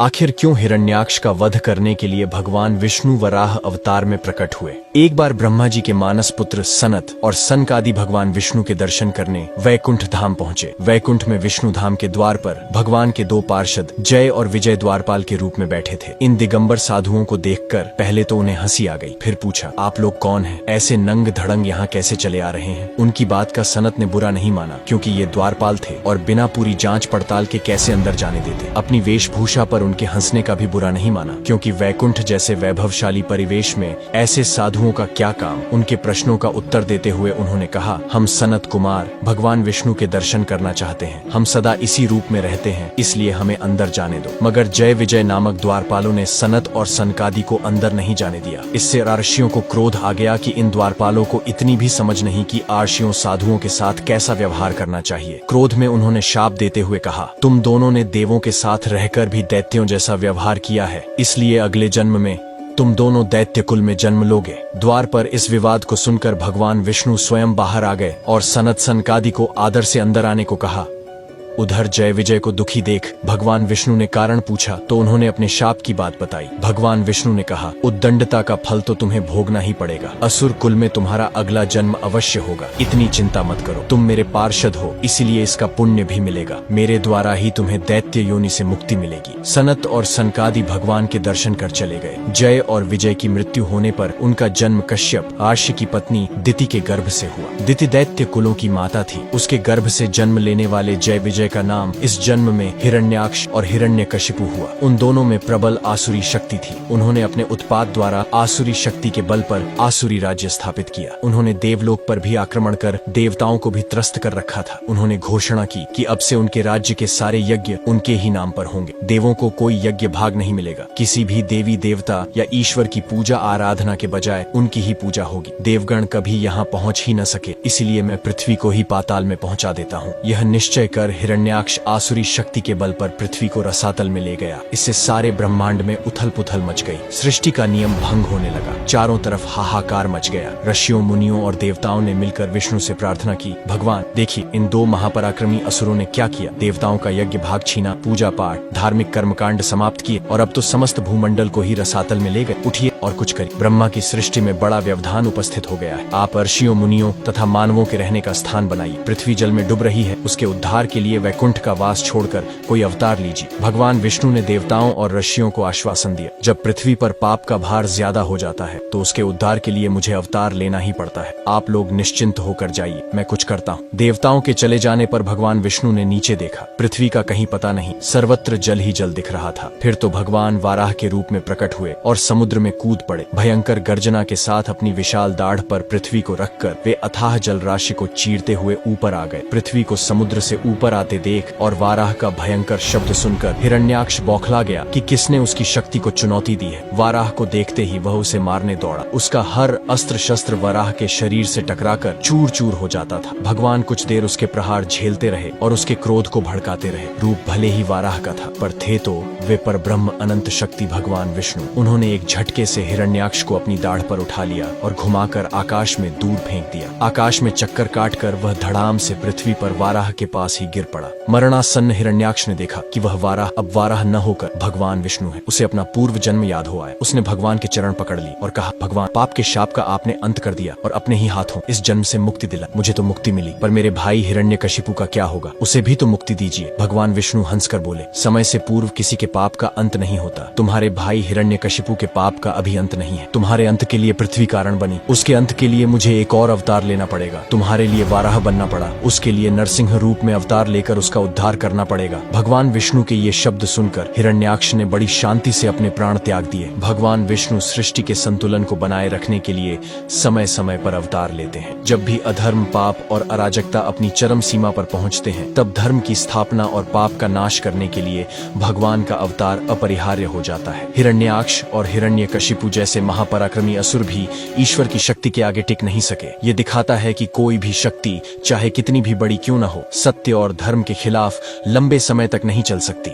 आखिर क्यों हिरण्याक्ष का वध करने के लिए भगवान विष्णु वराह अवतार में प्रकट हुए। एक बार ब्रह्मा जी के मानस पुत्र सनत और सनकादि भगवान विष्णु के दर्शन करने वैकुंठ धाम पहुंचे। वैकुंठ में विष्णु धाम के द्वार पर भगवान के दो पार्षद जय और विजय द्वारपाल के रूप में बैठे थे। इन दिगंबर साधुओं को देखकर पहले तो उन्हें हंसी आ गई, फिर पूछा, आप लोग कौन हैं? ऐसे नंग धड़ंग यहाँ कैसे चले आ रहे हैं? उनकी बात का सनत ने बुरा नहीं माना, क्योंकि ये द्वारपाल थे और बिना पूरी जांच पड़ताल के कैसे अंदर जाने देते। अपनी वेशभूषा पर उनके हंसने का भी बुरा नहीं माना, क्योंकि वैकुंठ जैसे वैभवशाली परिवेश में ऐसे साधुओं का क्या काम। उनके प्रश्नों का उत्तर देते हुए उन्होंने कहा, हम सनत कुमार भगवान विष्णु के दर्शन करना चाहते हैं। हम सदा इसी रूप में रहते हैं, इसलिए हमें अंदर जाने दो। मगर जय विजय नामक द्वारपालों ने सनत और सनकादि को अंदर नहीं जाने दिया। इससे आर्षियों को क्रोध आ गया कि इन द्वारपालों को इतनी भी समझ नहीं कि आर्षियों साधुओं के साथ कैसा व्यवहार करना चाहिए। क्रोध में उन्होंने शाप देते हुए कहा, तुम दोनों ने देवों के साथ रहकर भी दैत्यों जैसा व्यवहार किया है, इसलिए अगले जन्म में तुम दोनों दैत्य कुल में जन्म लोगे। द्वार पर इस विवाद को सुनकर भगवान विष्णु स्वयं बाहर आ गए और सनत सनकादि को आदर से अंदर आने को कहा। उधर जय विजय को दुखी देख भगवान विष्णु ने कारण पूछा तो उन्होंने अपने शाप की बात बताई। भगवान विष्णु ने कहा, उद्दंडता का फल तो तुम्हें भोगना ही पड़ेगा। असुर कुल में तुम्हारा अगला जन्म अवश्य होगा। इतनी चिंता मत करो, तुम मेरे पार्षद हो, इसलिए इसका पुण्य भी मिलेगा। मेरे द्वारा ही तुम्हें दैत्य योनि से मुक्ति मिलेगी। सनत और सनकादि भगवान के दर्शन कर चले गए। जय और विजय की मृत्यु होने पर उनका जन्म कश्यप आर्षि की पत्नी दिति के गर्भ से हुआ। दिति दैत्य कुलों की माता थी। उसके गर्भ से जन्म लेने वाले जय विजय का नाम इस जन्म में हिरण्याक्ष और हिरण्यकशिपु हुआ। उन दोनों में प्रबल आसुरी शक्ति थी। उन्होंने अपने उत्पात द्वारा आसुरी शक्ति के बल पर आसुरी राज्य स्थापित किया। उन्होंने देवलोक पर भी आक्रमण कर देवताओं को भी त्रस्त कर रखा था। उन्होंने घोषणा की कि अब से उनके राज्य के सारे यज्ञ उनके ही नाम पर होंगे। देवों को कोई यज्ञ भाग नहीं मिलेगा। किसी भी देवी देवता या ईश्वर की पूजा आराधना के बजाय उनकी ही पूजा होगी। देवगण कभी यहाँ पहुँच ही न सके, इसलिए मैं पृथ्वी को ही पाताल में पहुँचा देता हूँ। यह निश्चय कर हिरण्याक्ष आसुरी शक्ति के बल पर पृथ्वी को रसातल में ले गया। इससे सारे ब्रह्मांड में उथल पुथल मच गई। सृष्टि का नियम भंग होने लगा। चारों तरफ हाहाकार मच गया। ऋषियों मुनियों और देवताओं ने मिलकर विष्णु से प्रार्थना की, भगवान देखिए, इन दो महापराक्रमी असुरों ने क्या किया। देवताओं का यज्ञ भाग छीना, पूजा पाठ, धार्मिक कर्मकांड समाप्त किए और अब तो समस्त भूमंडल को ही रसातल में ले गए। उठिए और कुछ करिए। ब्रह्मा की सृष्टि में बड़ा व्यवधान उपस्थित हो गया है। आप ऋषियों मुनियों तथा मानवों के रहने का स्थान बनाइए। पृथ्वी जल में डूब रही है, उसके उद्धार के लिए वैकुंठ का वास छोड़कर कोई अवतार लीजिए। भगवान विष्णु ने देवताओं और ऋषियों को आश्वासन दिया, जब पृथ्वी पर पाप का भार ज्यादा हो जाता है तो उसके उद्धार के लिए मुझे अवतार लेना ही पड़ता है। आप लोग निश्चिंत होकर जाइए, मैं कुछ करता हूँ। देवताओं के चले जाने पर भगवान विष्णु ने नीचे देखा। पृथ्वी का कहीं पता नहीं, सर्वत्र जल ही जल दिख रहा था। फिर तो भगवान वाराह के रूप में प्रकट हुए और समुद्र में कूद पड़े। भयंकर गर्जना के साथ अपनी विशाल दाढ़ पर पृथ्वी को रखकर वे अथाह जल राशि को चीरते हुए ऊपर आ गए। पृथ्वी को समुद्र से ऊपर आते देख और वाराह का भयंकर शब्द सुनकर हिरण्याक्ष बौखला गया कि किसने उसकी शक्ति को चुनौती दी है। वाराह को देखते ही वह उसे मारने दौड़ा। उसका हर अस्त्र शस्त्र वाराह के शरीर से टकराकर चूर चूर हो जाता था। भगवान कुछ देर उसके प्रहार झेलते रहे और उसके क्रोध को भड़काते रहे। रूप भले ही वाराह का था, पर थे तो वे पर ब्रह्म अनंत शक्ति भगवान विष्णु। उन्होंने एक झटके से हिरण्याक्ष को अपनी दाढ़ पर उठा लिया और घुमाकर आकाश में दूर फेंक दिया। आकाश में चक्कर काटकर वह धड़ाम से पृथ्वी पर वाराह के पास ही गिर पड़ा। मरणासन्न हिरण्याक्ष ने देखा कि वह वाराह अब वाराह न होकर भगवान विष्णु है। उसे अपना पूर्व जन्म याद हो आया। उसने भगवान के चरण पकड़ ली और कहा, भगवान, पाप के शाप का आपने अंत कर दिया और अपने ही हाथों इस जन्म से मुक्ति दिला। मुझे तो मुक्ति मिली, पर मेरे भाई हिरण्यकशिपु का क्या होगा? उसे भी तो मुक्ति दीजिए। भगवान विष्णु हंसकर बोले, समय से पूर्व किसी के पाप का अंत नहीं होता। तुम्हारे भाई हिरण्यकशिपु के पाप का अभी अंत नहीं है। तुम्हारे अंत के लिए पृथ्वी कारण बनी, उसके अंत के लिए मुझे एक और अवतार लेना पड़ेगा। तुम्हारे लिए वाराह बनना पड़ा, उसके लिए नरसिंह रूप में अवतार लेकर उसका उद्धार करना पड़ेगा। भगवान विष्णु के ये शब्द सुनकर हिरण्याक्ष ने बड़ी शांति से अपने प्राण त्याग दिए। भगवान विष्णु सृष्टि के संतुलन को बनाए रखने के लिए समय समय पर अवतार लेते हैं। जब भी अधर्म, पाप और अराजकता अपनी चरम सीमा पर पहुंचते हैं, तब धर्म की स्थापना और पाप का नाश करने के लिए भगवान का अवतार अपरिहार्य हो जाता है। हिरण्याक्ष और हिरण्यकशिपु जैसे महापराक्रमी असुर भी ईश्वर की शक्ति के आगे टिक नहीं सके। ये दिखाता है कि कोई भी शक्ति, चाहे कितनी भी बड़ी क्यों न हो, सत्य और धर्म के खिलाफ लंबे समय तक नहीं चल सकती।